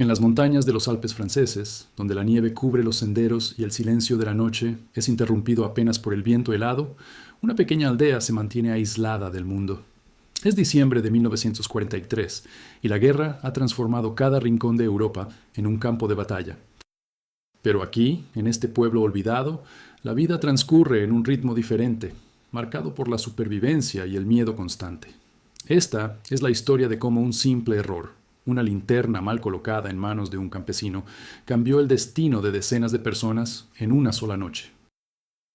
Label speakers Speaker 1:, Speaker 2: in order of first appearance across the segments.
Speaker 1: En las montañas de los Alpes franceses, donde la nieve cubre los senderos y el silencio de la noche es interrumpido apenas por el viento helado, una pequeña aldea se mantiene aislada del mundo. Es diciembre de 1943 y la guerra ha transformado cada rincón de Europa en un campo de batalla. Pero aquí, en este pueblo olvidado, la vida transcurre en un ritmo diferente, marcado por la supervivencia y el miedo constante. Esta es la historia de cómo un simple error, una linterna mal colocada en manos de un campesino, cambió el destino de decenas de personas en una sola noche.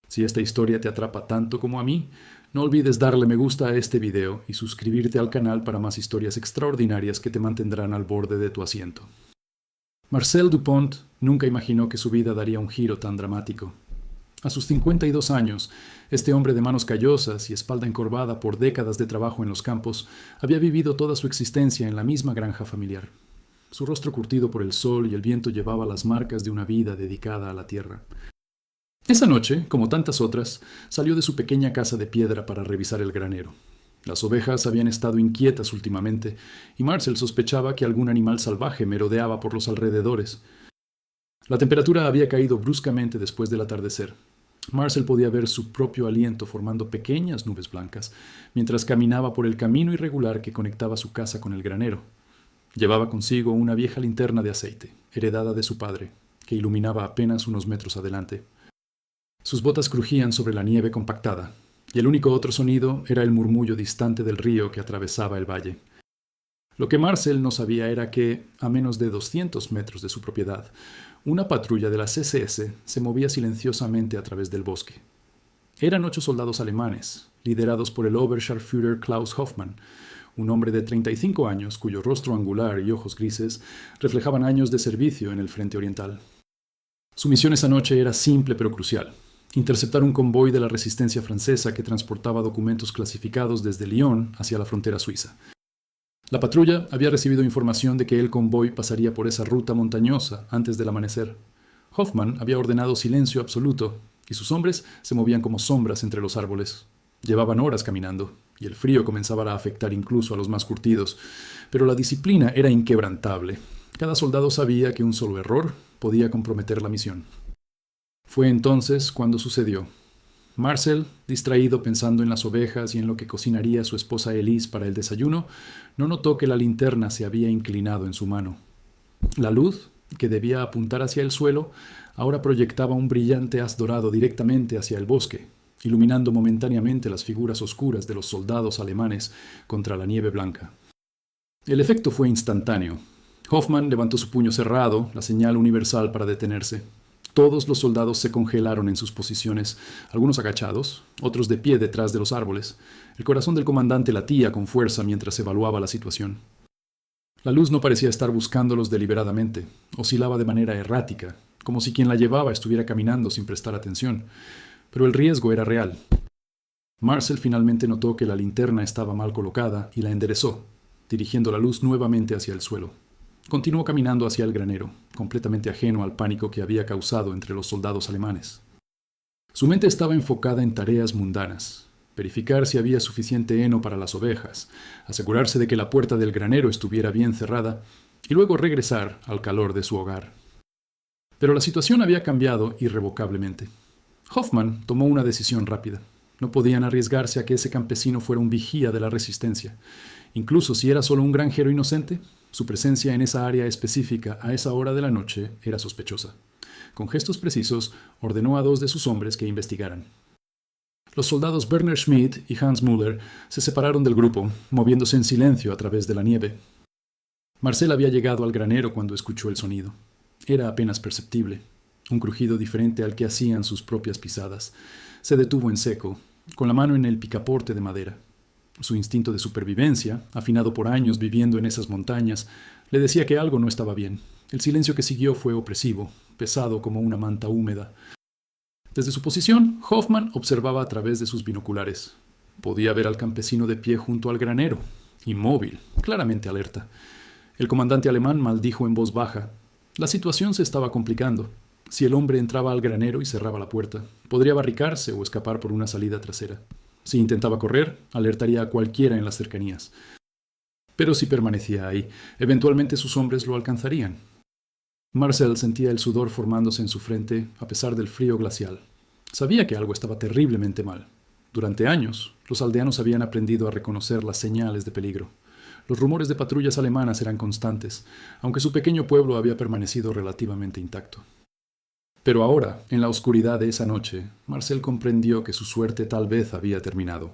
Speaker 1: Si esta historia te atrapa tanto como a mí, no olvides darle me gusta a este video y suscribirte al canal para más historias extraordinarias que te mantendrán al borde de tu asiento. Marcel Dupont nunca imaginó que su vida daría un giro tan dramático. A sus 52 años, este hombre de manos callosas y espalda encorvada por décadas de trabajo en los campos, había vivido toda su existencia en la misma granja familiar. Su rostro curtido por el sol y el viento llevaba las marcas de una vida dedicada a la tierra. Esa noche, como tantas otras, salió de su pequeña casa de piedra para revisar el granero. Las ovejas habían estado inquietas últimamente, y Marcel sospechaba que algún animal salvaje merodeaba por los alrededores. La temperatura había caído bruscamente después del atardecer. Marcel podía ver su propio aliento formando pequeñas nubes blancas, mientras caminaba por el camino irregular que conectaba su casa con el granero. Llevaba consigo una vieja linterna de aceite, heredada de su padre, que iluminaba apenas unos metros adelante. Sus botas crujían sobre la nieve compactada, y el único otro sonido era el murmullo distante del río que atravesaba el valle. Lo que Marcel no sabía era que, a menos de 200 metros de su propiedad, una patrulla de la SS se movía silenciosamente a través del bosque. Eran 8 soldados alemanes, liderados por el Oberscharführer Klaus Hoffmann, un hombre de 35 años cuyo rostro angular y ojos grises reflejaban años de servicio en el frente oriental. Su misión esa noche era simple pero crucial: interceptar un convoy de la resistencia francesa que transportaba documentos clasificados desde Lyon hacia la frontera suiza. La patrulla había recibido información de que el convoy pasaría por esa ruta montañosa antes del amanecer. Hoffmann había ordenado silencio absoluto, y sus hombres se movían como sombras entre los árboles. Llevaban horas caminando, y el frío comenzaba a afectar incluso a los más curtidos, pero la disciplina era inquebrantable. Cada soldado sabía que un solo error podía comprometer la misión. Fue entonces cuando sucedió. Marcel, distraído pensando en las ovejas y en lo que cocinaría su esposa Elise para el desayuno, no notó que la linterna se había inclinado en su mano. La luz, que debía apuntar hacia el suelo, ahora proyectaba un brillante haz dorado directamente hacia el bosque, iluminando momentáneamente las figuras oscuras de los soldados alemanes contra la nieve blanca. El efecto fue instantáneo. Hoffmann levantó su puño cerrado, la señal universal para detenerse. Todos los soldados se congelaron en sus posiciones, algunos agachados, otros de pie detrás de los árboles. El corazón del comandante latía con fuerza mientras evaluaba la situación. La luz no parecía estar buscándolos deliberadamente, oscilaba de manera errática, como si quien la llevaba estuviera caminando sin prestar atención. Pero el riesgo era real. Marcel finalmente notó que la linterna estaba mal colocada y la enderezó, dirigiendo la luz nuevamente hacia el suelo. Continuó caminando hacia el granero, completamente ajeno al pánico que había causado entre los soldados alemanes. Su mente estaba enfocada en tareas mundanas: verificar si había suficiente heno para las ovejas, asegurarse de que la puerta del granero estuviera bien cerrada y luego regresar al calor de su hogar. Pero la situación había cambiado irrevocablemente. Hoffmann tomó una decisión rápida. No podían arriesgarse a que ese campesino fuera un vigía de la resistencia. Incluso si era solo un granjero inocente, su presencia en esa área específica a esa hora de la noche era sospechosa. Con gestos precisos, ordenó a 2 de sus hombres que investigaran. Los soldados Werner Schmidt y Hans Müller se separaron del grupo, moviéndose en silencio a través de la nieve. Marcel había llegado al granero cuando escuchó el sonido. Era apenas perceptible, un crujido diferente al que hacían sus propias pisadas. Se detuvo en seco, con la mano en el picaporte de madera. Su instinto de supervivencia, afinado por años viviendo en esas montañas, le decía que algo no estaba bien. El silencio que siguió fue opresivo, pesado como una manta húmeda. Desde su posición, Hoffmann observaba a través de sus binoculares. Podía ver al campesino de pie junto al granero, inmóvil, claramente alerta. El comandante alemán maldijo en voz baja. La situación se estaba complicando. Si el hombre entraba al granero y cerraba la puerta, podría barricarse o escapar por una salida trasera. Si intentaba correr, alertaría a cualquiera en las cercanías. Pero si permanecía ahí, eventualmente sus hombres lo alcanzarían, Marcel sentía el sudor formándose en su frente a pesar del frío glacial. Sabía que algo estaba terriblemente mal. Durante años, los aldeanos habían aprendido a reconocer las señales de peligro. Los rumores de patrullas alemanas eran constantes, aunque su pequeño pueblo había permanecido relativamente intacto. Pero ahora, en la oscuridad de esa noche, Marcel comprendió que su suerte tal vez había terminado.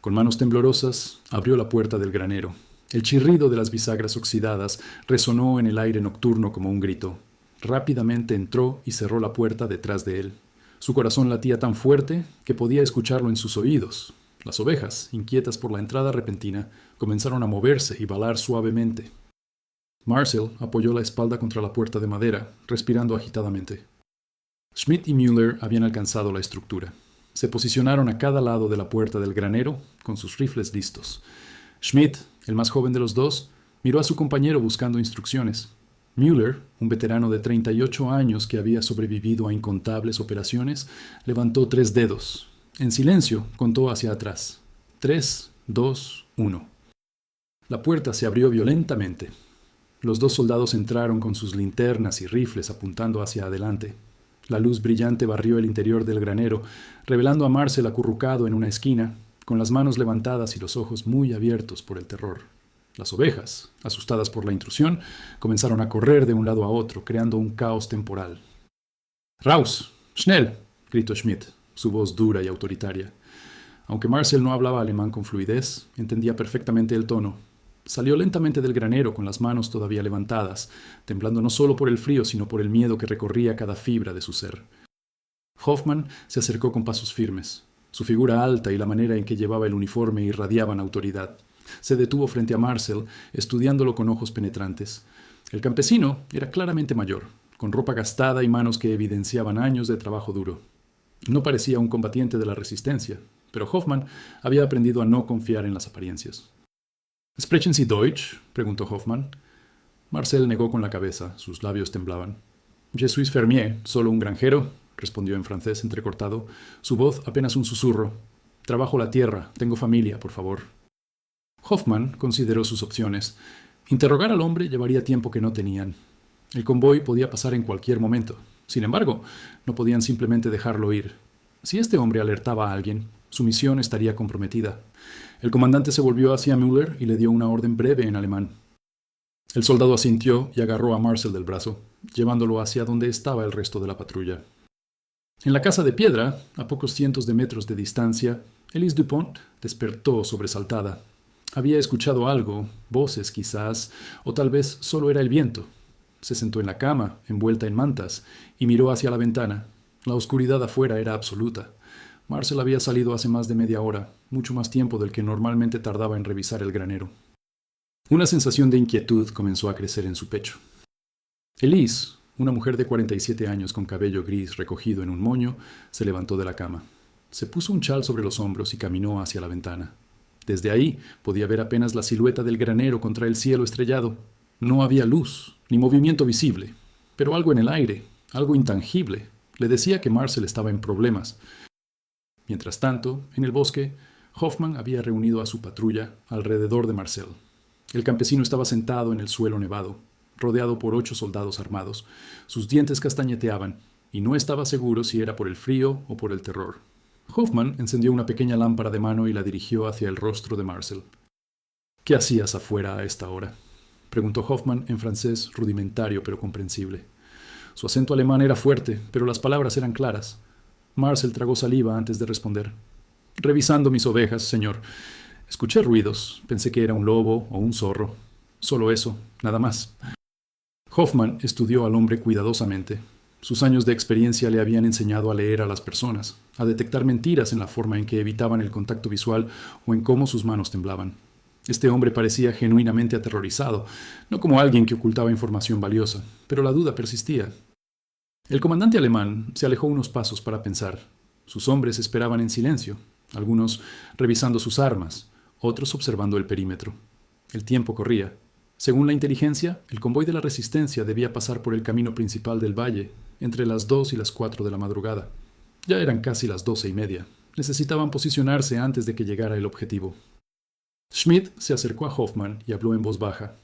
Speaker 1: Con manos temblorosas, abrió la puerta del granero. El chirrido de las bisagras oxidadas resonó en el aire nocturno como un grito. Rápidamente entró y cerró la puerta detrás de él. Su corazón latía tan fuerte que podía escucharlo en sus oídos. Las ovejas, inquietas por la entrada repentina, comenzaron a moverse y balar suavemente. Marcel apoyó la espalda contra la puerta de madera, respirando agitadamente. Schmidt y Müller habían alcanzado la estructura. Se posicionaron a cada lado de la puerta del granero, con sus rifles listos. Schmidt, el más joven de los dos, miró a su compañero buscando instrucciones. Müller, un veterano de 38 años que había sobrevivido a incontables operaciones, levantó 3 dedos. En silencio, contó hacia atrás. 3, 2, 1. La puerta se abrió violentamente. Los 2 soldados entraron con sus linternas y rifles apuntando hacia adelante. La luz brillante barrió el interior del granero, revelando a Marcel acurrucado en una esquina, con las manos levantadas y los ojos muy abiertos por el terror. Las ovejas, asustadas por la intrusión, comenzaron a correr de un lado a otro, creando un caos temporal. «Raus! Schnell!», gritó Schmidt, su voz dura y autoritaria. Aunque Marcel no hablaba alemán con fluidez, entendía perfectamente el tono. Salió lentamente del granero con las manos todavía levantadas, temblando no solo por el frío, sino por el miedo que recorría cada fibra de su ser. Hoffmann se acercó con pasos firmes. Su figura alta y la manera en que llevaba el uniforme irradiaban autoridad. Se detuvo frente a Marcel, estudiándolo con ojos penetrantes. El campesino era claramente mayor, con ropa gastada y manos que evidenciaban años de trabajo duro. No parecía un combatiente de la resistencia, pero Hoffmann había aprendido a no confiar en las apariencias. «¿Sprechen Sie Deutsch?», preguntó Hoffmann. Marcel negó con la cabeza, sus labios temblaban. «Je suis fermier, solo un granjero», respondió en francés entrecortado, su voz apenas un susurro. «Trabajo la tierra, tengo familia, por favor». Hoffmann consideró sus opciones. Interrogar al hombre llevaría tiempo que no tenían. El convoy podía pasar en cualquier momento. Sin embargo, no podían simplemente dejarlo ir. Si este hombre alertaba a alguien, su misión estaría comprometida. El comandante se volvió hacia Müller y le dio una orden breve en alemán. El soldado asintió y agarró a Marcel del brazo, llevándolo hacia donde estaba el resto de la patrulla. En la casa de piedra, a pocos cientos de metros de distancia, Elise Dupont despertó sobresaltada. Había escuchado algo, voces quizás, o tal vez solo era el viento. Se sentó en la cama, envuelta en mantas, y miró hacia la ventana. La oscuridad afuera era absoluta. Marcel había salido hace más de media hora, mucho más tiempo del que normalmente tardaba en revisar el granero. Una sensación de inquietud comenzó a crecer en su pecho. Elise, una mujer de 47 años con cabello gris recogido en un moño, se levantó de la cama. Se puso un chal sobre los hombros y caminó hacia la ventana. Desde ahí podía ver apenas la silueta del granero contra el cielo estrellado. No había luz, ni movimiento visible, pero algo en el aire, algo intangible, le decía que Marcel estaba en problemas. Mientras tanto, en el bosque, Hoffmann había reunido a su patrulla alrededor de Marcel. El campesino estaba sentado en el suelo nevado, rodeado por 8 soldados armados. Sus dientes castañeteaban, y no estaba seguro si era por el frío o por el terror. Hoffmann encendió una pequeña lámpara de mano y la dirigió hacia el rostro de Marcel. «¿Qué hacías afuera a esta hora?», preguntó Hoffmann en francés rudimentario pero comprensible. Su acento alemán era fuerte, pero las palabras eran claras. Marcel tragó saliva antes de responder. «Revisando mis ovejas, señor. Escuché ruidos. Pensé que era un lobo o un zorro. Solo eso, nada más». Hoffmann estudió al hombre cuidadosamente. Sus años de experiencia le habían enseñado a leer a las personas, a detectar mentiras en la forma en que evitaban el contacto visual o en cómo sus manos temblaban. Este hombre parecía genuinamente aterrorizado, no como alguien que ocultaba información valiosa, pero la duda persistía. El comandante alemán se alejó unos pasos para pensar. Sus hombres esperaban en silencio, algunos revisando sus armas, otros observando el perímetro. El tiempo corría. Según la inteligencia, el convoy de la resistencia debía pasar por el camino principal del valle, entre las 2 y las 4 de la madrugada. Ya eran casi las 12:30. Necesitaban posicionarse antes de que llegara el objetivo. Schmidt se acercó a Hoffmann y habló en voz baja.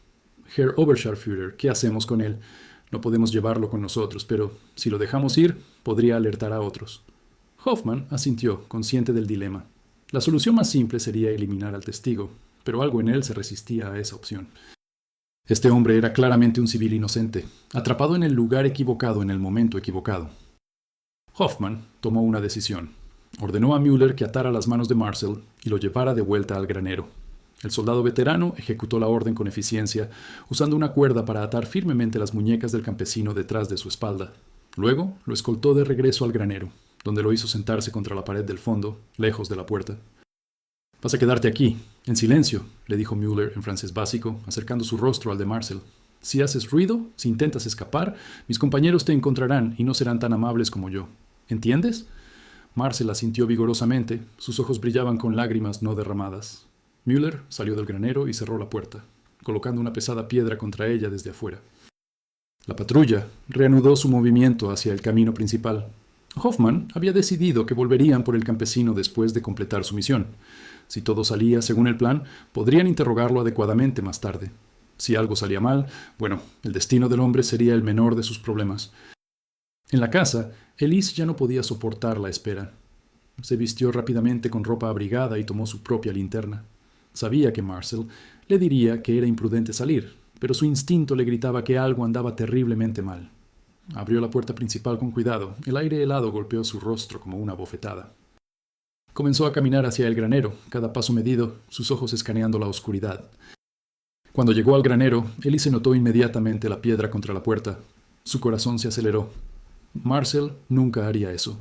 Speaker 1: «Herr Oberscharführer, ¿qué hacemos con él? No podemos llevarlo con nosotros, pero si lo dejamos ir, podría alertar a otros. Hoffman asintió, consciente del dilema. La solución más simple sería eliminar al testigo, pero algo en él se resistía a esa opción. Este hombre era claramente un civil inocente, atrapado en el lugar equivocado en el momento equivocado. Hoffman tomó una decisión. Ordenó a Müller que atara las manos de Marcel y lo llevara de vuelta al granero. El soldado veterano ejecutó la orden con eficiencia, usando una cuerda para atar firmemente las muñecas del campesino detrás de su espalda. Luego lo escoltó de regreso al granero, donde lo hizo sentarse contra la pared del fondo, lejos de la puerta. «Vas a quedarte aquí, en silencio», le dijo Müller en francés básico, acercando su rostro al de Marcel. «Si haces ruido, si intentas escapar, mis compañeros te encontrarán y no serán tan amables como yo. ¿Entiendes?» Marcel asintió vigorosamente, sus ojos brillaban con lágrimas no derramadas. Müller salió del granero y cerró la puerta, colocando una pesada piedra contra ella desde afuera. La patrulla reanudó su movimiento hacia el camino principal. Hoffman había decidido que volverían por el campesino después de completar su misión. Si todo salía según el plan, podrían interrogarlo adecuadamente más tarde. Si algo salía mal, bueno, el destino del hombre sería el menor de sus problemas. En la casa, Elise ya no podía soportar la espera. Se vistió rápidamente con ropa abrigada y tomó su propia linterna. Sabía que Marcel le diría que era imprudente salir, pero su instinto le gritaba que algo andaba terriblemente mal. Abrió la puerta principal con cuidado. El aire helado golpeó su rostro como una bofetada. Comenzó a caminar hacia el granero, cada paso medido, sus ojos escaneando la oscuridad. Cuando llegó al granero, Elise notó inmediatamente la piedra contra la puerta. Su corazón se aceleró. Marcel nunca haría eso.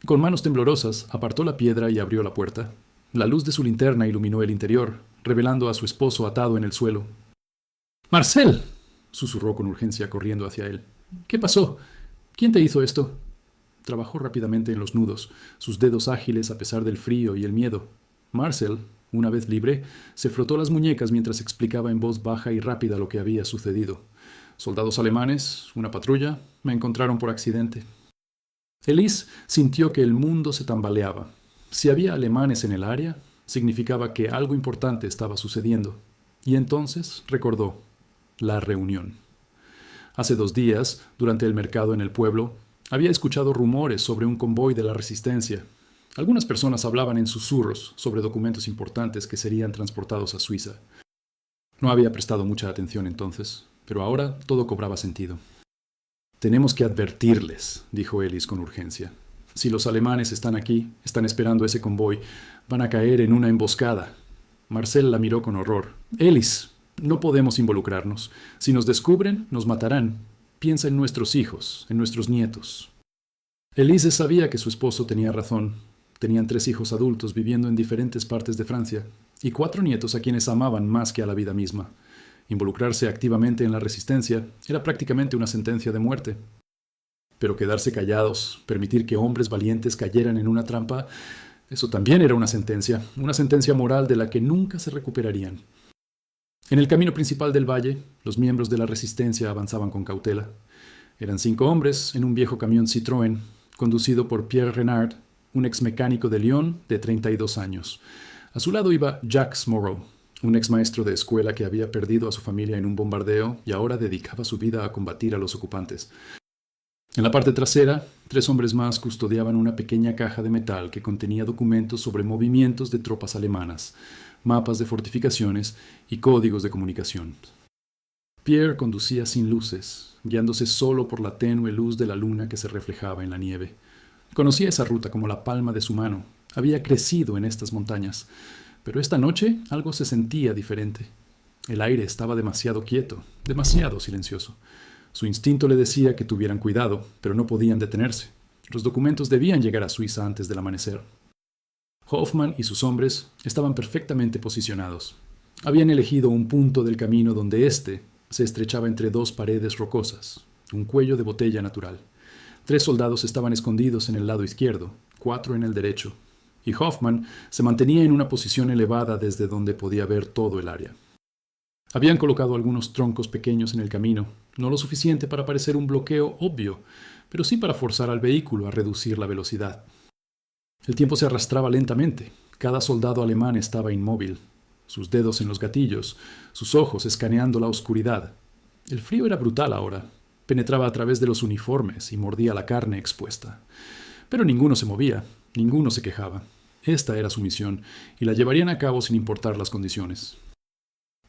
Speaker 1: Con manos temblorosas, apartó la piedra y abrió la puerta. La luz de su linterna iluminó el interior, revelando a su esposo atado en el suelo. «¡Marcel!», susurró con urgencia corriendo hacia él. «¿Qué pasó? ¿Quién te hizo esto?» Trabajó rápidamente en los nudos, sus dedos ágiles a pesar del frío y el miedo. Marcel, una vez libre, se frotó las muñecas mientras explicaba en voz baja y rápida lo que había sucedido. «Soldados alemanes, una patrulla, me encontraron por accidente». Elise sintió que el mundo se tambaleaba. Si había alemanes en el área, significaba que algo importante estaba sucediendo. Y entonces recordó la reunión. Hace 2 días, durante el mercado en el pueblo, había escuchado rumores sobre un convoy de la Resistencia. Algunas personas hablaban en susurros sobre documentos importantes que serían transportados a Suiza. No había prestado mucha atención entonces, pero ahora todo cobraba sentido. «Tenemos que advertirles», dijo Ellis con urgencia. «Si los alemanes están aquí, están esperando ese convoy, van a caer en una emboscada». Marcel la miró con horror. «Ellis, no podemos involucrarnos. Si nos descubren, nos matarán. Piensa en nuestros hijos, en nuestros nietos». Elise sabía que su esposo tenía razón. Tenían 3 hijos adultos viviendo en diferentes partes de Francia, y 4 nietos a quienes amaban más que a la vida misma. Involucrarse activamente en la resistencia era prácticamente una sentencia de muerte. Pero quedarse callados, permitir que hombres valientes cayeran en una trampa, eso también era una sentencia moral de la que nunca se recuperarían. En el camino principal del valle, los miembros de la resistencia avanzaban con cautela. Eran 5 hombres en un viejo camión Citroën, conducido por Pierre Renard, un ex mecánico de Lyon de 32 años. A su lado iba Jacques Moreau, un ex maestro de escuela que había perdido a su familia en un bombardeo y ahora dedicaba su vida a combatir a los ocupantes. En la parte trasera, 3 hombres más custodiaban una pequeña caja de metal que contenía documentos sobre movimientos de tropas alemanas, mapas de fortificaciones y códigos de comunicación. Pierre conducía sin luces, guiándose solo por la tenue luz de la luna que se reflejaba en la nieve. Conocía esa ruta como la palma de su mano. Había crecido en estas montañas. Pero esta noche algo se sentía diferente. El aire estaba demasiado quieto, demasiado silencioso. Su instinto le decía que tuvieran cuidado, pero no podían detenerse. Los documentos debían llegar a Suiza antes del amanecer. Hoffman y sus hombres estaban perfectamente posicionados. Habían elegido un punto del camino donde éste se estrechaba entre 2 paredes rocosas, un cuello de botella natural. 3 soldados estaban escondidos en el lado izquierdo, 4 en el derecho, y Hoffman se mantenía en una posición elevada desde donde podía ver todo el área. Habían colocado algunos troncos pequeños en el camino, no lo suficiente para parecer un bloqueo obvio, pero sí para forzar al vehículo a reducir la velocidad. El tiempo se arrastraba lentamente. Cada soldado alemán estaba inmóvil, sus dedos en los gatillos, sus ojos escaneando la oscuridad. El frío era brutal ahora. Penetraba a través de los uniformes y mordía la carne expuesta. Pero ninguno se movía, ninguno se quejaba. Esta era su misión, y la llevarían a cabo sin importar las condiciones.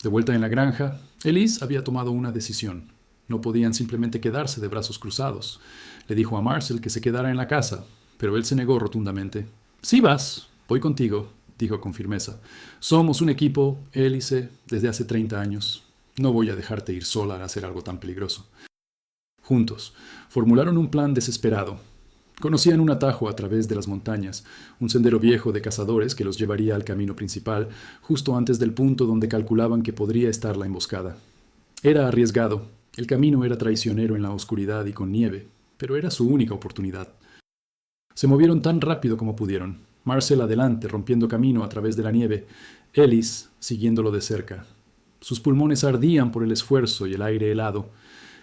Speaker 1: De vuelta en la granja, Elise había tomado una decisión. No podían simplemente quedarse de brazos cruzados. Le dijo a Marcel que se quedara en la casa, pero él se negó rotundamente. «Sí vas, voy contigo», dijo con firmeza. «Somos un equipo, Elise, desde hace 30 años. No voy a dejarte ir sola a hacer algo tan peligroso». Juntos, formularon un plan desesperado. Conocían un atajo a través de las montañas, un sendero viejo de cazadores que los llevaría al camino principal, justo antes del punto donde calculaban que podría estar la emboscada. Era arriesgado, el camino era traicionero en la oscuridad y con nieve, pero era su única oportunidad. Se movieron tan rápido como pudieron, Marcel adelante, rompiendo camino a través de la nieve, Elise siguiéndolo de cerca. Sus pulmones ardían por el esfuerzo y el aire helado.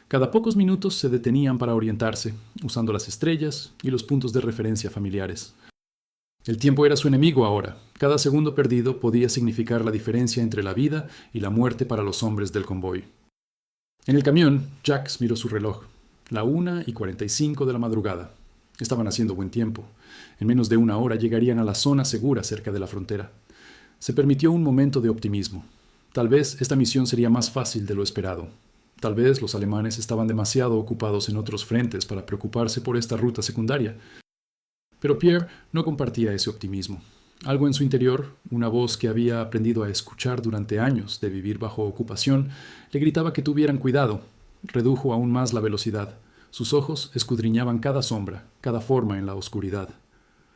Speaker 1: Cada pocos minutos se detenían para orientarse, usando las estrellas y los puntos de referencia familiares. El tiempo era su enemigo ahora. Cada segundo perdido podía significar la diferencia entre la vida y la muerte para los hombres del convoy. En el camión, Jacques miró su reloj. La 1:45 de la madrugada. Estaban haciendo buen tiempo. En menos de una hora llegarían a la zona segura cerca de la frontera. Se permitió un momento de optimismo. Tal vez esta misión sería más fácil de lo esperado. Tal vez los alemanes estaban demasiado ocupados en otros frentes para preocuparse por esta ruta secundaria. Pero Pierre no compartía ese optimismo. Algo en su interior, una voz que había aprendido a escuchar durante años de vivir bajo ocupación, le gritaba que tuvieran cuidado. Redujo aún más la velocidad. Sus ojos escudriñaban cada sombra, cada forma en la oscuridad.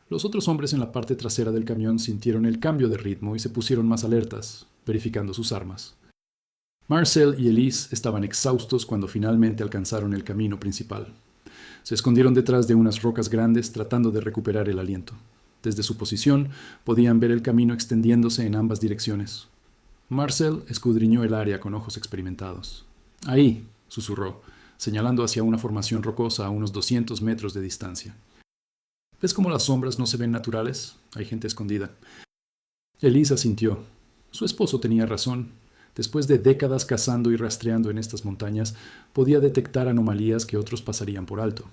Speaker 1: Los otros hombres en la parte trasera del camión sintieron el cambio de ritmo y se pusieron más alertas, verificando sus armas. Marcel y Elise estaban exhaustos cuando finalmente alcanzaron el camino principal. Se escondieron detrás de unas rocas grandes tratando de recuperar el aliento. Desde su posición podían ver el camino extendiéndose en ambas direcciones. Marcel escudriñó el área con ojos experimentados. «Ahí», susurró, señalando hacia una formación rocosa a unos 200 metros de distancia. «¿Ves cómo las sombras no se ven naturales? Hay gente escondida». Elise asintió. Su esposo tenía razón. Después de décadas cazando y rastreando en estas montañas, podía detectar anomalías que otros pasarían por alto.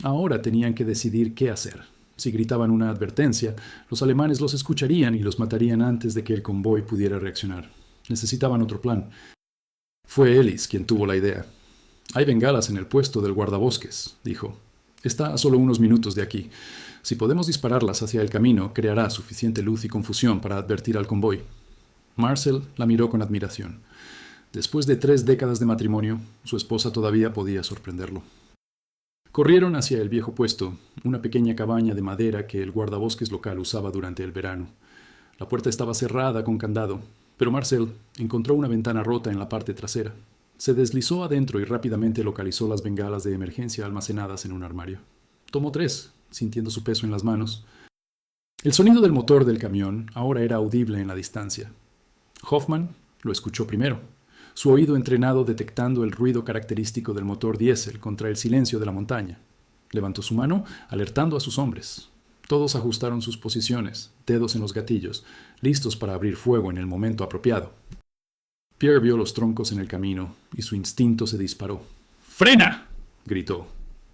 Speaker 1: Ahora tenían que decidir qué hacer. Si gritaban una advertencia, los alemanes los escucharían y los matarían antes de que el convoy pudiera reaccionar. Necesitaban otro plan. Fue Ellis quien tuvo la idea. «Hay bengalas en el puesto del guardabosques», dijo. «Está a solo unos minutos de aquí. Si podemos dispararlas hacia el camino, creará suficiente luz y confusión para advertir al convoy». Marcel la miró con admiración. Después de 3 décadas de matrimonio, su esposa todavía podía sorprenderlo. Corrieron hacia el viejo puesto, una pequeña cabaña de madera que el guardabosques local usaba durante el verano. La puerta estaba cerrada con candado, pero Marcel encontró una ventana rota en la parte trasera. Se deslizó adentro y rápidamente localizó las bengalas de emergencia almacenadas en un armario. Tomó 3, sintiendo su peso en las manos. El sonido del motor del camión ahora era audible en la distancia. Hoffman lo escuchó primero, su oído entrenado detectando el ruido característico del motor diésel contra el silencio de la montaña. Levantó su mano, alertando a sus hombres. Todos ajustaron sus posiciones, dedos en los gatillos, listos para abrir fuego en el momento apropiado. Pierre vio los troncos en el camino y su instinto se disparó. «¡Frena!», gritó,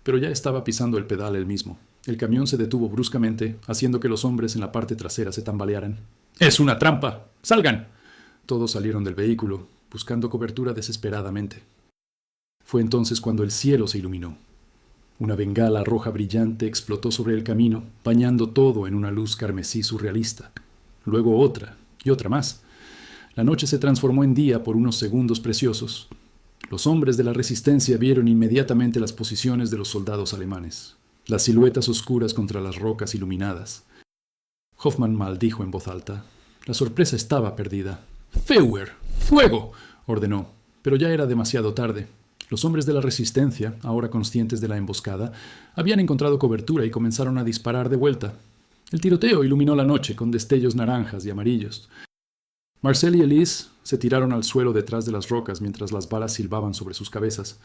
Speaker 1: pero ya estaba pisando el pedal él mismo. El camión se detuvo bruscamente, haciendo que los hombres en la parte trasera se tambalearan. «¡Es una trampa! ¡Salgan!». Todos salieron del vehículo, buscando cobertura desesperadamente. Fue entonces cuando el cielo se iluminó. Una bengala roja brillante explotó sobre el camino, bañando todo en una luz carmesí surrealista. Luego otra, y otra más. La noche se transformó en día por unos segundos preciosos. Los hombres de la resistencia vieron inmediatamente las posiciones de los soldados alemanes, las siluetas oscuras contra las rocas iluminadas. Hoffman maldijo en voz alta. La sorpresa estaba perdida. «¡Feuer! ¡Fuego!», ordenó, pero ya era demasiado tarde. Los hombres de la resistencia, ahora conscientes de la emboscada, habían encontrado cobertura y comenzaron a disparar de vuelta. El tiroteo iluminó la noche con destellos naranjas y amarillos. Marcel y Elise se tiraron al suelo detrás de las rocas mientras las balas silbaban sobre sus cabezas.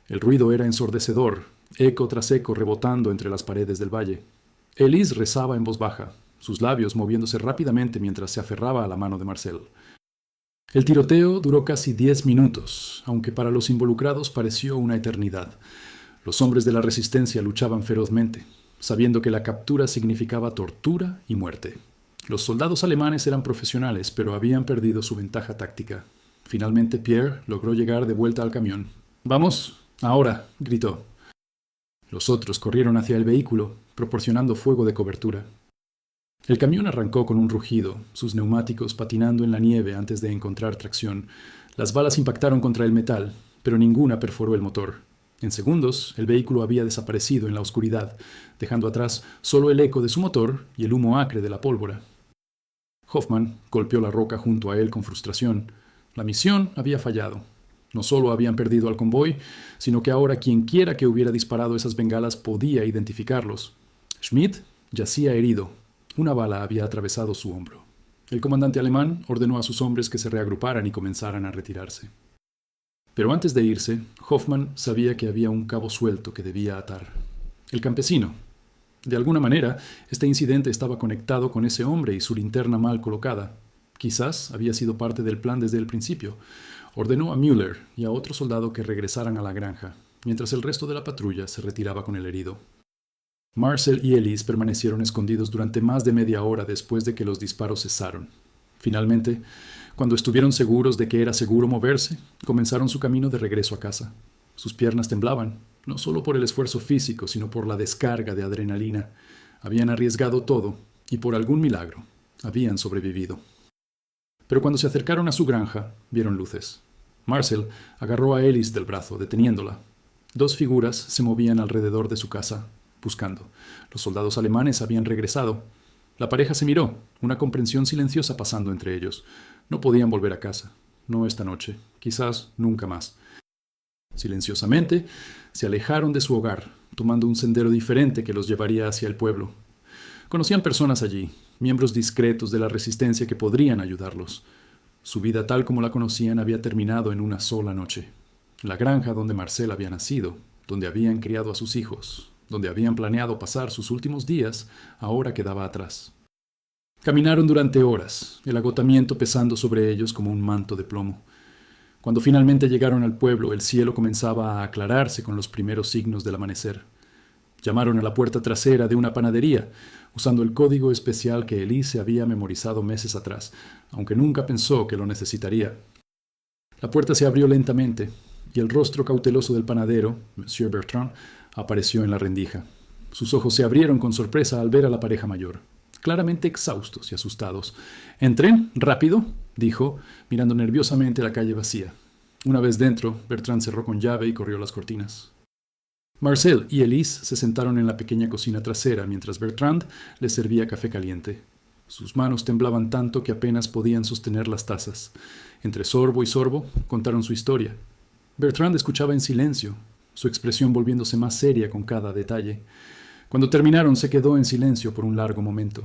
Speaker 1: El ruido era ensordecedor, eco tras eco rebotando entre las paredes del valle. Elise rezaba en voz baja, sus labios moviéndose rápidamente mientras se aferraba a la mano de Marcel. El tiroteo duró casi 10 minutos, aunque para los involucrados pareció una eternidad. Los hombres de la resistencia luchaban ferozmente, sabiendo que la captura significaba tortura y muerte. Los soldados alemanes eran profesionales, pero habían perdido su ventaja táctica. Finalmente Pierre logró llegar de vuelta al camión. «¡Vamos! ¡Ahora!», gritó. Los otros corrieron hacia el vehículo, proporcionando fuego de cobertura. El camión arrancó con un rugido, sus neumáticos patinando en la nieve antes de encontrar tracción. Las balas impactaron contra el metal, pero ninguna perforó el motor. En segundos, el vehículo había desaparecido en la oscuridad, dejando atrás solo el eco de su motor y el humo acre de la pólvora. Hoffman golpeó la roca junto a él con frustración. La misión había fallado. No solo habían perdido al convoy, sino que ahora quienquiera que hubiera disparado esas bengalas podía identificarlos. Schmidt yacía herido. Una bala había atravesado su hombro. El comandante alemán ordenó a sus hombres que se reagruparan y comenzaran a retirarse. Pero antes de irse, Hoffman sabía que había un cabo suelto que debía atar. El campesino. De alguna manera, este incidente estaba conectado con ese hombre y su linterna mal colocada. Quizás había sido parte del plan desde el principio. Ordenó a Müller y a otro soldado que regresaran a la granja, mientras el resto de la patrulla se retiraba con el herido. Marcel y Elise permanecieron escondidos durante más de media hora después de que los disparos cesaron. Finalmente, cuando estuvieron seguros de que era seguro moverse, comenzaron su camino de regreso a casa. Sus piernas temblaban, no solo por el esfuerzo físico, sino por la descarga de adrenalina. Habían arriesgado todo, y por algún milagro, habían sobrevivido. Pero cuando se acercaron a su granja, vieron luces. Marcel agarró a Elise del brazo, deteniéndola. Dos figuras se movían alrededor de su casa, buscando. Los soldados alemanes habían regresado. La pareja se miró, una comprensión silenciosa pasando entre ellos. No podían volver a casa. No esta noche. Quizás nunca más. Silenciosamente, se alejaron de su hogar, tomando un sendero diferente que los llevaría hacia el pueblo. Conocían personas allí, miembros discretos de la resistencia que podrían ayudarlos. Su vida tal como la conocían había terminado en una sola noche. La granja donde Marcel había nacido, donde habían criado a sus hijos, donde habían planeado pasar sus últimos días, ahora quedaba atrás. Caminaron durante horas, el agotamiento pesando sobre ellos como un manto de plomo. Cuando finalmente llegaron al pueblo, el cielo comenzaba a aclararse con los primeros signos del amanecer. Llamaron a la puerta trasera de una panadería, usando el código especial que Elise había memorizado meses atrás, aunque nunca pensó que lo necesitaría. La puerta se abrió lentamente, y el rostro cauteloso del panadero, Monsieur Bertrand, apareció en la rendija. Sus ojos se abrieron con sorpresa al ver a la pareja mayor, claramente exhaustos y asustados. «Entren, rápido», dijo, mirando nerviosamente la calle vacía. Una vez dentro, Bertrand cerró con llave y corrió las cortinas. Marcel y Elise se sentaron en la pequeña cocina trasera mientras Bertrand les servía café caliente. Sus manos temblaban tanto que apenas podían sostener las tazas. Entre sorbo y sorbo, contaron su historia. Bertrand escuchaba en silencio, su expresión volviéndose más seria con cada detalle. Cuando terminaron, se quedó en silencio por un largo momento.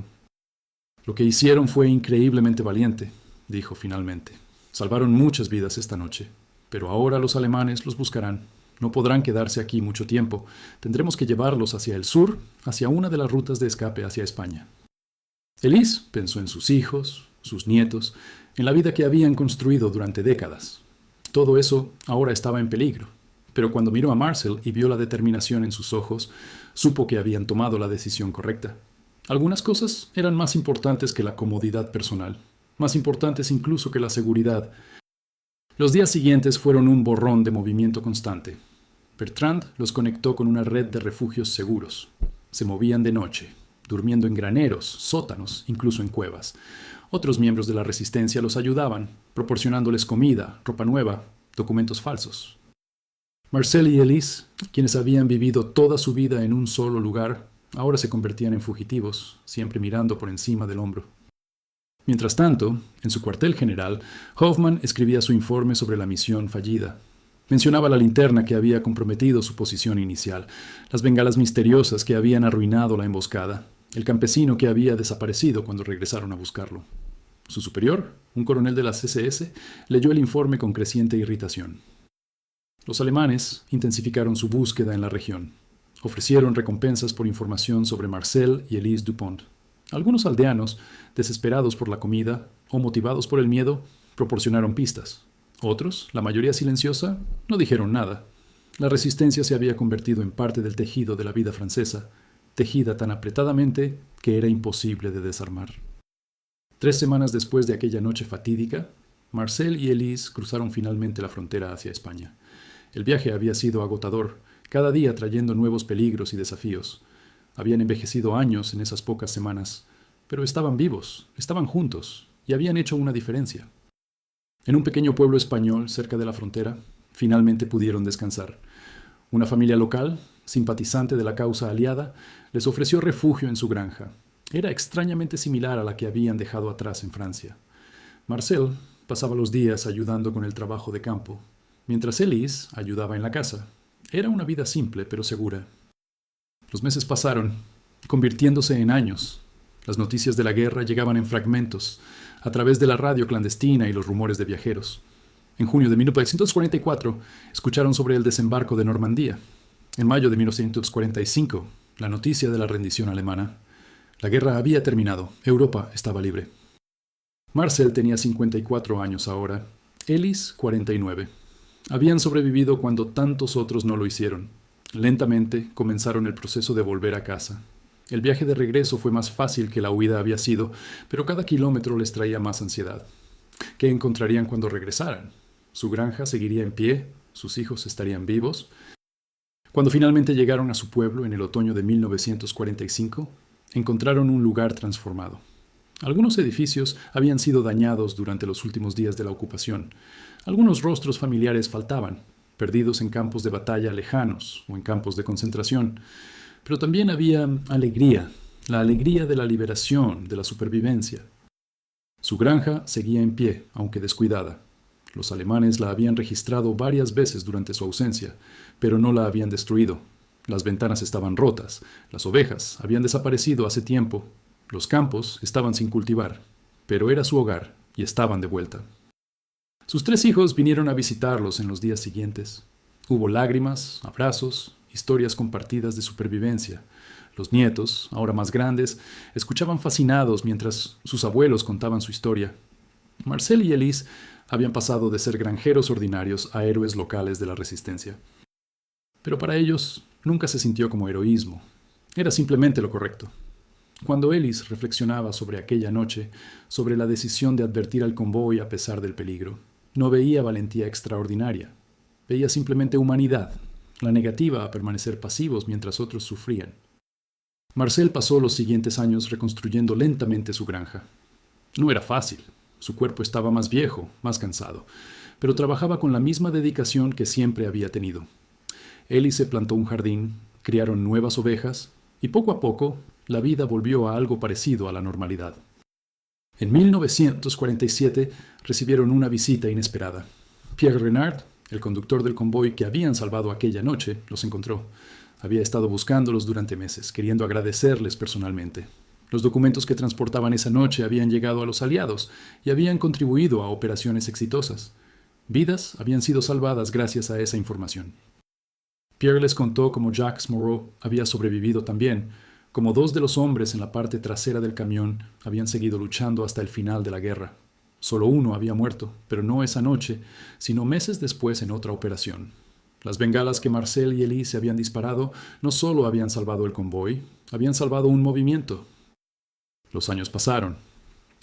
Speaker 1: «Lo que hicieron fue increíblemente valiente», dijo finalmente. «Salvaron muchas vidas esta noche, pero ahora los alemanes los buscarán. No podrán quedarse aquí mucho tiempo. Tendremos que llevarlos hacia el sur, hacia una de las rutas de escape hacia España». Elise pensó en sus hijos, sus nietos, en la vida que habían construido durante décadas. Todo eso ahora estaba en peligro. Pero cuando miró a Marcel y vio la determinación en sus ojos, supo que habían tomado la decisión correcta. Algunas cosas eran más importantes que la comodidad personal, más importantes incluso que la seguridad. Los días siguientes fueron un borrón de movimiento constante. Bertrand los conectó con una red de refugios seguros. Se movían de noche, durmiendo en graneros, sótanos, incluso en cuevas. Otros miembros de la resistencia los ayudaban, proporcionándoles comida, ropa nueva, documentos falsos. Marcel y Elise, quienes habían vivido toda su vida en un solo lugar, ahora se convertían en fugitivos, siempre mirando por encima del hombro. Mientras tanto, en su cuartel general, Hoffman escribía su informe sobre la misión fallida. Mencionaba la linterna que había comprometido su posición inicial, las bengalas misteriosas que habían arruinado la emboscada, el campesino que había desaparecido cuando regresaron a buscarlo. Su superior, un coronel de las SS, leyó el informe con creciente irritación. Los alemanes intensificaron su búsqueda en la región. Ofrecieron recompensas por información sobre Marcel y Elise Dupont. Algunos aldeanos, desesperados por la comida o motivados por el miedo, proporcionaron pistas. Otros, la mayoría silenciosa, no dijeron nada. La resistencia se había convertido en parte del tejido de la vida francesa, tejida tan apretadamente que era imposible de desarmar. 3 semanas después de aquella noche fatídica, Marcel y Elise cruzaron finalmente la frontera hacia España. El viaje había sido agotador, cada día trayendo nuevos peligros y desafíos. Habían envejecido años en esas pocas semanas, pero estaban vivos, estaban juntos y habían hecho una diferencia. En un pequeño pueblo español cerca de la frontera, finalmente pudieron descansar. Una familia local, simpatizante de la causa aliada, les ofreció refugio en su granja. Era extrañamente similar a la que habían dejado atrás en Francia. Marcel pasaba los días ayudando con el trabajo de campo, mientras Elise ayudaba en la casa. Era una vida simple pero segura. Los meses pasaron, convirtiéndose en años. Las noticias de la guerra llegaban en fragmentos, a través de la radio clandestina y los rumores de viajeros. En junio de 1944, escucharon sobre el desembarco de Normandía. En mayo de 1945, la noticia de la rendición alemana. La guerra había terminado, Europa estaba libre. Marcel tenía 54 años ahora, Elise 49. Habían sobrevivido cuando tantos otros no lo hicieron. Lentamente comenzaron el proceso de volver a casa. El viaje de regreso fue más fácil que la huida había sido, pero cada kilómetro les traía más ansiedad. ¿Qué encontrarían cuando regresaran? ¿Su granja seguiría en pie? ¿Sus hijos estarían vivos? Cuando finalmente llegaron a su pueblo en el otoño de 1945, encontraron un lugar transformado. Algunos edificios habían sido dañados durante los últimos días de la ocupación. Algunos rostros familiares faltaban, perdidos en campos de batalla lejanos o en campos de concentración. Pero también había alegría, la alegría de la liberación, de la supervivencia. Su granja seguía en pie, aunque descuidada. Los alemanes la habían registrado varias veces durante su ausencia, pero no la habían destruido. Las ventanas estaban rotas, las ovejas habían desaparecido hace tiempo, los campos estaban sin cultivar, pero era su hogar y estaban de vuelta. Sus 3 hijos vinieron a visitarlos en los días siguientes. Hubo lágrimas, abrazos, historias compartidas de supervivencia. Los nietos, ahora más grandes, escuchaban fascinados mientras sus abuelos contaban su historia. Marcel y Elise habían pasado de ser granjeros ordinarios a héroes locales de la resistencia. Pero para ellos nunca se sintió como heroísmo. Era simplemente lo correcto. Cuando Elise reflexionaba sobre aquella noche, sobre la decisión de advertir al convoy a pesar del peligro, no veía valentía extraordinaria. Veía simplemente humanidad, la negativa a permanecer pasivos mientras otros sufrían. Marcel pasó los siguientes años reconstruyendo lentamente su granja. No era fácil. Su cuerpo estaba más viejo, más cansado, pero trabajaba con la misma dedicación que siempre había tenido. Elise plantó un jardín, criaron nuevas ovejas, y poco a poco la vida volvió a algo parecido a la normalidad. En 1947 recibieron una visita inesperada. Pierre Renard, el conductor del convoy que habían salvado aquella noche, los encontró. Había estado buscándolos durante meses, queriendo agradecerles personalmente. Los documentos que transportaban esa noche habían llegado a los aliados y habían contribuido a operaciones exitosas. Vidas habían sido salvadas gracias a esa información. Pierre les contó cómo Jacques Moreau había sobrevivido también, como 2 de los hombres en la parte trasera del camión habían seguido luchando hasta el final de la guerra. Solo uno había muerto, pero no esa noche, sino meses después en otra operación. Las bengalas que Marcel y Elise se habían disparado no solo habían salvado el convoy, habían salvado un movimiento. Los años pasaron.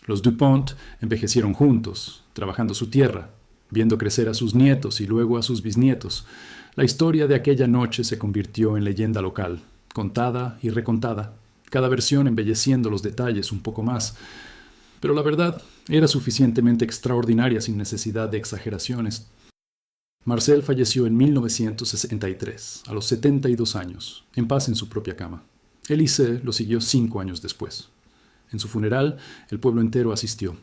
Speaker 1: Los Dupont envejecieron juntos, trabajando su tierra, viendo crecer a sus nietos y luego a sus bisnietos. La historia de aquella noche se convirtió en leyenda local, contada y recontada, cada versión embelleciendo los detalles un poco más. Pero la verdad era suficientemente extraordinaria sin necesidad de exageraciones. Marcel falleció en 1963, a los 72 años, en paz en su propia cama. Elise lo siguió 5 años después. En su funeral, el pueblo entero asistió.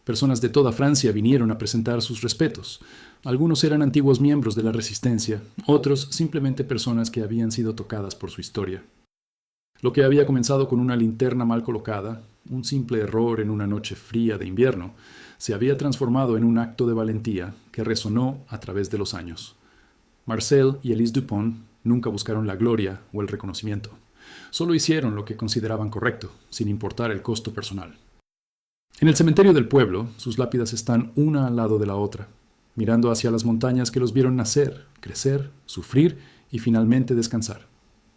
Speaker 1: Personas de toda Francia vinieron a presentar sus respetos. Algunos eran antiguos miembros de la resistencia, otros simplemente personas que habían sido tocadas por su historia. Lo que había comenzado con una linterna mal colocada, un simple error en una noche fría de invierno, se había transformado en un acto de valentía que resonó a través de los años. Marcel y Elise Dupont nunca buscaron la gloria o el reconocimiento. Solo hicieron lo que consideraban correcto, sin importar el costo personal. En el cementerio del pueblo, sus lápidas están una al lado de la otra, mirando hacia las montañas que los vieron nacer, crecer, sufrir y finalmente descansar.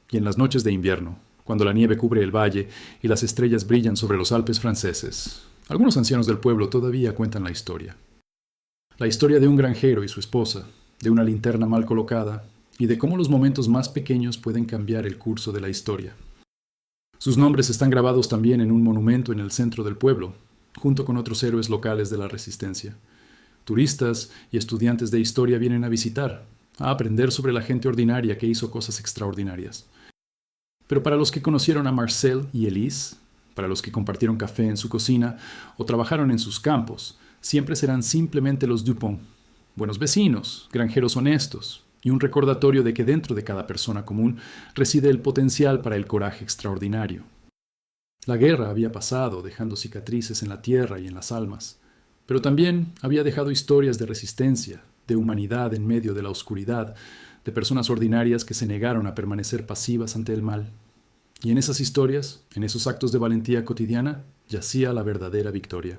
Speaker 1: Y en las noches de invierno, cuando la nieve cubre el valle y las estrellas brillan sobre los Alpes franceses, algunos ancianos del pueblo todavía cuentan la historia. La historia de un granjero y su esposa, de una linterna mal colocada y de cómo los momentos más pequeños pueden cambiar el curso de la historia. Sus nombres están grabados también en un monumento en el centro del pueblo, junto con otros héroes locales de la resistencia. Turistas y estudiantes de historia vienen a visitar, a aprender sobre la gente ordinaria que hizo cosas extraordinarias. Pero para los que conocieron a Marcel y Elise, para los que compartieron café en su cocina o trabajaron en sus campos, siempre serán simplemente los Dupont, buenos vecinos, granjeros honestos, y un recordatorio de que dentro de cada persona común reside el potencial para el coraje extraordinario. La guerra había pasado, dejando cicatrices en la tierra y en las almas, pero también había dejado historias de resistencia, de humanidad en medio de la oscuridad, de personas ordinarias que se negaron a permanecer pasivas ante el mal. Y en esas historias, en esos actos de valentía cotidiana, yacía la verdadera victoria.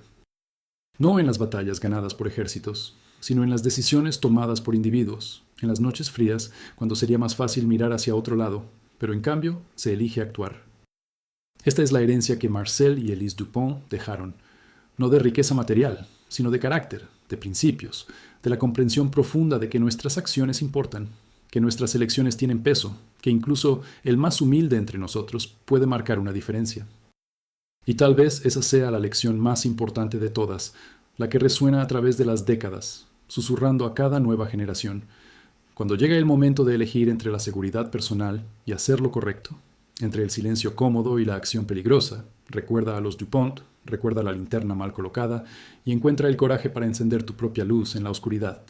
Speaker 1: No en las batallas ganadas por ejércitos, sino en las decisiones tomadas por individuos, en las noches frías, cuando sería más fácil mirar hacia otro lado, pero en cambio se elige actuar. Esta es la herencia que Marcel y Elise Dupont dejaron, no de riqueza material, sino de carácter, de principios, de la comprensión profunda de que nuestras acciones importan, que nuestras elecciones tienen peso, que incluso el más humilde entre nosotros puede marcar una diferencia. Y tal vez esa sea la lección más importante de todas, la que resuena a través de las décadas, susurrando a cada nueva generación. Cuando llega el momento de elegir entre la seguridad personal y hacer lo correcto, entre el silencio cómodo y la acción peligrosa, recuerda a los Dupont, recuerda la linterna mal colocada y encuentra el coraje para encender tu propia luz en la oscuridad.